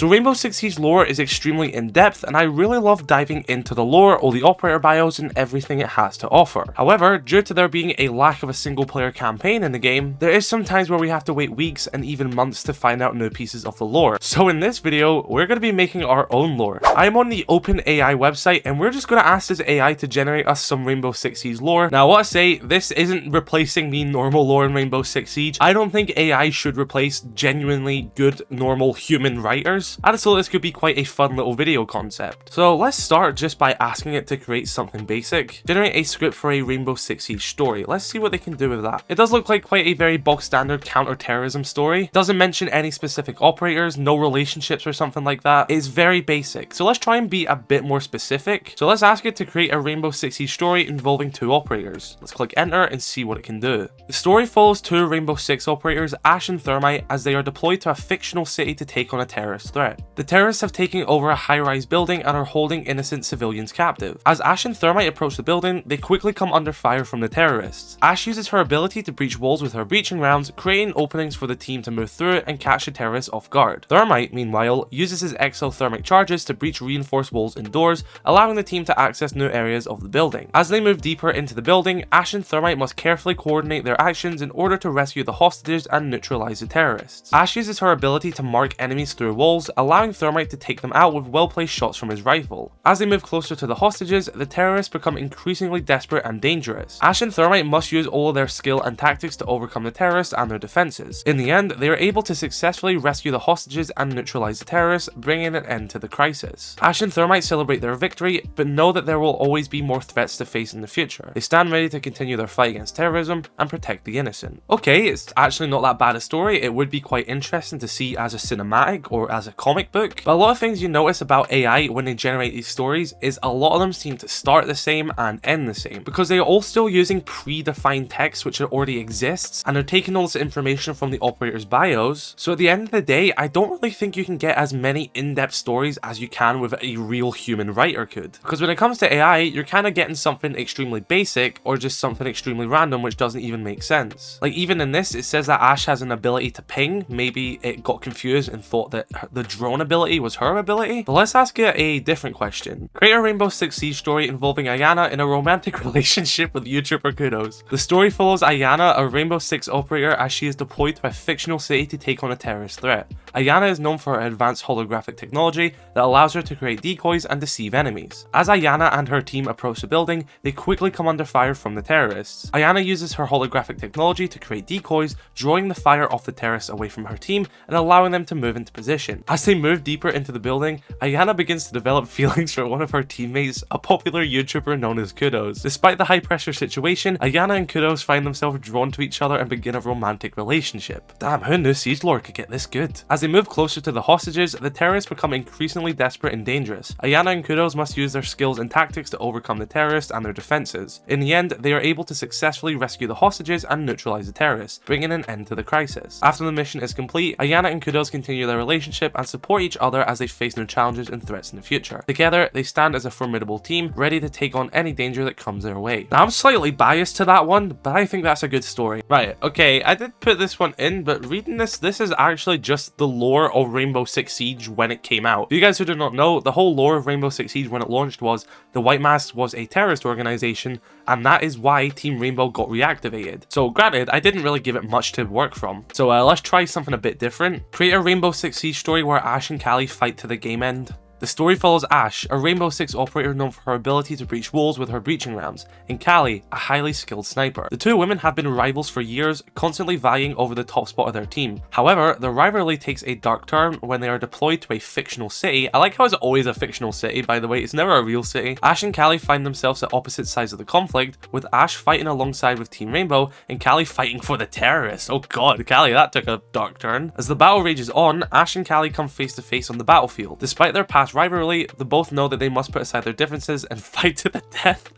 So Rainbow Six Siege lore is extremely in-depth, and I really love diving into the lore, all the operator bios, and everything it has to offer. However, due to there being a lack of a single player campaign in the game, there is some times where we have to wait weeks and even months to find out new pieces of the lore. So in this video, we're going to be making our own lore. I'm on the openai website, and we're just going to ask this AI to generate us some Rainbow Six Siege lore. Now, I want to say, this isn't replacing me normal lore in Rainbow Six Siege. I don't think AI should replace genuinely good, normal human writers. I just thought this could be quite a fun little video concept. So let's start just by asking it to create something basic. Generate a script for a Rainbow Six Siege story. Let's see what they can do with that. It does look like quite a very bog standard counter-terrorism story. Doesn't mention any specific operators, no relationships or something like that. It's very basic. So let's try and be a bit more specific. So let's ask it to create a Rainbow Six Siege story involving 2 operators. Let's click enter and see what it can do. The story follows 2 Rainbow Six operators, Ash and Thermite, as they are deployed to a fictional city to take on a terrorist threat. The terrorists have taken over a high-rise building and are holding innocent civilians captive. As Ash and Thermite approach the building, they quickly come under fire from the terrorists. Ash uses her ability to breach walls with her breaching rounds, creating openings for the team to move through and catch the terrorists off guard. Thermite, meanwhile, uses his exothermic charges to breach reinforced walls and doors, allowing the team to access new areas of the building. As they move deeper into the building, Ash and Thermite must carefully coordinate their actions in order to rescue the hostages and neutralize the terrorists. Ash uses her ability to mark enemies through walls, allowing Thermite to take them out with well-placed shots from his rifle. As they move closer to the hostages, the terrorists become increasingly desperate and dangerous. Ash and Thermite must use all of their skill and tactics to overcome the terrorists and their defenses. In the end, they are able to successfully rescue the hostages and neutralize the terrorists, bringing an end to the crisis. Ash and Thermite celebrate their victory, but know that there will always be more threats to face in the future. They stand ready to continue their fight against terrorism and protect the innocent. Okay, it's actually not that bad a story. It would be quite interesting to see as a cinematic or as a comic book, but a lot of things you notice about AI when they generate these stories is a lot of them seem to start the same and end the same, because they are all still using predefined text which already exists, and they're taking all this information from the operators' bios. So at the end of the day, I don't really think you can get as many in-depth stories as you can with a real human writer could. Because when it comes to AI, you're kind of getting something extremely basic or just something extremely random which doesn't even make sense. Like even in this, it says that Ash has an ability to ping. Maybe it got confused and thought that the drone ability was her ability. But let's ask it a different question. Create a Rainbow Six Siege story involving Ayana in a romantic relationship with YouTuber Kudos. The story follows Ayana, a Rainbow Six operator, as she is deployed to a fictional city to take on a terrorist threat. Ayana is known for her advanced holographic technology that allows her to create decoys and deceive enemies. As Ayana and her team approach the building, they quickly come under fire from the terrorists. Ayana uses her holographic technology to create decoys, drawing the fire off the terrorists away from her team and allowing them to move into position. As they move deeper into the building, Ayana begins to develop feelings for one of her teammates, a popular YouTuber known as Kudos. Despite the high pressure situation, Ayana and Kudos find themselves drawn to each other and begin a romantic relationship. Damn, who knew Siege lore could get this good? As they move closer to the hostages, the terrorists become increasingly desperate and dangerous. Ayana and Kudos must use their skills and tactics to overcome the terrorists and their defenses. In the end, they are able to successfully rescue the hostages and neutralize the terrorists, bringing an end to the crisis. After the mission is complete, Ayana and Kudos continue their relationship and support each other as they face new challenges and threats in the future. Together, they stand as a formidable team, ready to take on any danger that comes their way. Now, I'm slightly biased to that one, but I think that's a good story. Right, okay, I did put this one in, but reading this is actually just the lore of Rainbow Six Siege when it came out. For you guys who do not know, the whole lore of Rainbow Six Siege when it launched was the White Mask was a terrorist organization, and that is why Team Rainbow got reactivated. So granted, I didn't really give it much to work from. So let's try something a bit different. Create a Rainbow Six Siege story where Ash and Callie fight to the game end. The story follows Ash, a Rainbow Six operator known for her ability to breach walls with her breaching rounds, and Callie, a highly skilled sniper. The two women have been rivals for years, constantly vying over the top spot of their team. However, the rivalry takes a dark turn when they are deployed to a fictional city. I like how it's always a fictional city, by the way, it's never a real city. Ash and Callie find themselves at opposite sides of the conflict, with Ash fighting alongside with Team Rainbow, and Callie fighting for the terrorists. Oh god, Callie, that took a dark turn. As the battle rages on, Ash and Callie come face to face on the battlefield. Despite their past rivalry, they both know that they must put aside their differences and fight to the death.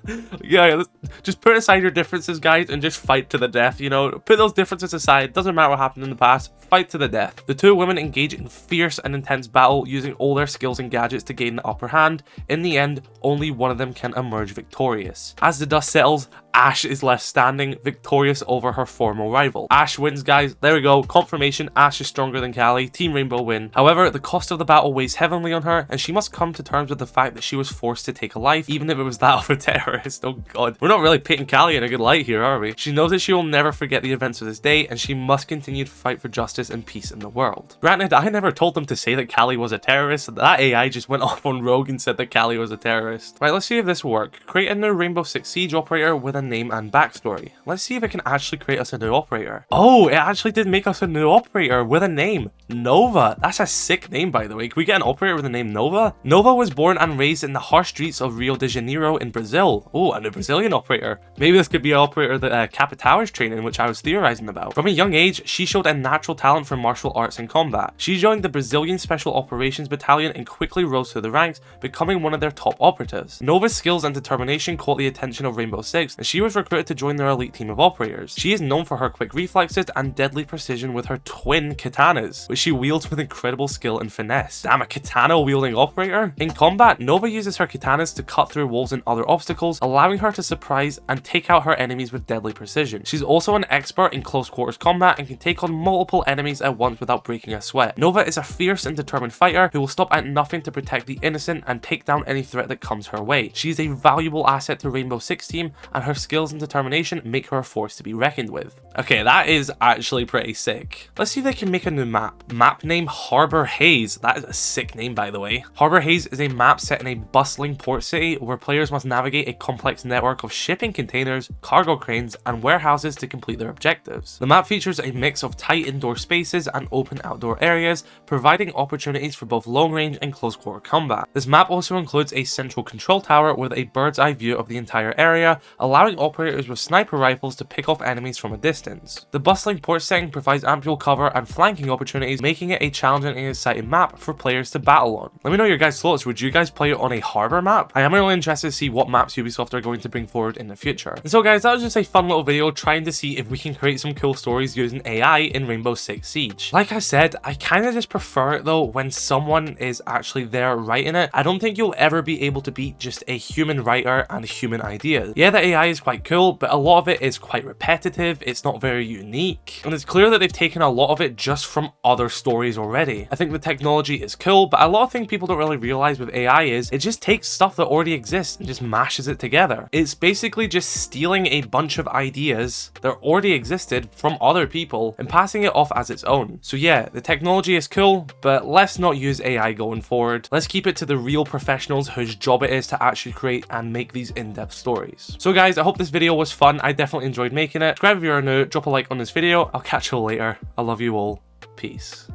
Yeah, just put aside your differences, guys, and just fight to the death, you know? Put those differences aside, doesn't matter what happened in the past, fight to the death. The two women engage in fierce and intense battle, using all their skills and gadgets to gain the upper hand. In the end, only one of them can emerge victorious. As the dust settles, Ash is left standing, victorious over her former rival. Ash wins, guys. There we go. Confirmation, Ash is stronger than Callie. Team Rainbow win. However, the cost of the battle weighs heavily on her, and she must come to terms with the fact that she was forced to take a life, even if it was that of a terrorist. Oh god. We're not really painting Callie in a good light here, are we? She knows that she will never forget the events of this day, and she must continue to fight for justice and peace in the world. Granted, I never told them to say that Callie was a terrorist. That AI just went off on Rogue and said that Callie was a terrorist. Right, let's see if this works. Create a new Rainbow Six Siege operator with a name and backstory. Let's see if it can actually create us a new operator. Oh, it actually did make us a new operator with a name. Nova. That's a sick name, by the way. Can we get an operator with the name Nova? Nova was born and raised in the harsh streets of Rio de Janeiro in Brazil. Oh, and a Brazilian operator. Maybe this could be an operator that Capitao is training, which I was theorizing about. From a young age, she showed a natural talent for martial arts and combat. She joined the Brazilian Special Operations Battalion and quickly rose through the ranks, becoming one of their top operatives. Nova's skills and determination caught the attention of Rainbow Six, and she was recruited to join their elite team of operators. She is known for her quick reflexes and deadly precision with her twin katanas, which she wields with incredible skill and finesse. Damn, a katana-wielding operator? In combat, Nova uses her katanas to cut through walls and other obstacles, allowing her to surprise and take out her enemies with deadly precision. She's also an expert in close quarters combat and can take on multiple enemies at once without breaking a sweat. Nova is a fierce and determined fighter who will stop at nothing to protect the innocent and take down any threat that comes her way. She is a valuable asset to Rainbow Six team, and her skills and determination make her a force to be reckoned with. Okay, that is actually pretty sick. Let's see if they can make a new map. Map name Harbor Haze. That is a sick name, by the way. Harbor Haze is a map set in a bustling port city where players must navigate a complex network of shipping containers, cargo cranes, and warehouses to complete their objectives. The map features a mix of tight indoor spaces and open outdoor areas, providing opportunities for both long-range and close-quarter combat. This map also includes a central control tower with a bird's-eye view of the entire area, allowing operators with sniper rifles to pick off enemies from a distance. The bustling port setting provides ample cover and flanking opportunities, making it a challenging and exciting map for players to battle on. Let me know your guys' thoughts. Would you guys play it on a harbor map? I am really interested to see what maps Ubisoft are going to bring forward in the future. And so guys, that was just a fun little video trying to see if we can create some cool stories using AI in Rainbow Six Siege. Like I said, I kind of just prefer it though when someone is actually there writing it. I don't think you'll ever be able to beat just a human writer and human ideas. Yeah, the AI is quite cool, but a lot of it is quite repetitive. It's not very unique. And it's clear that they've taken a lot of it just from other stories already. I think the technology is cool, but a lot of things people don't really realize with AI is it just takes stuff that already exists and just mashes it together. It's basically just stealing a bunch of ideas that already existed from other people and passing it off as its own. So yeah, the technology is cool, but let's not use AI going forward. Let's keep it to the real professionals whose job it is to actually create and make these in-depth stories. So guys, I hope this video was fun. I definitely enjoyed making it. Subscribe if you're new, drop a like on this video. I'll catch you all later. I love you all. Peace.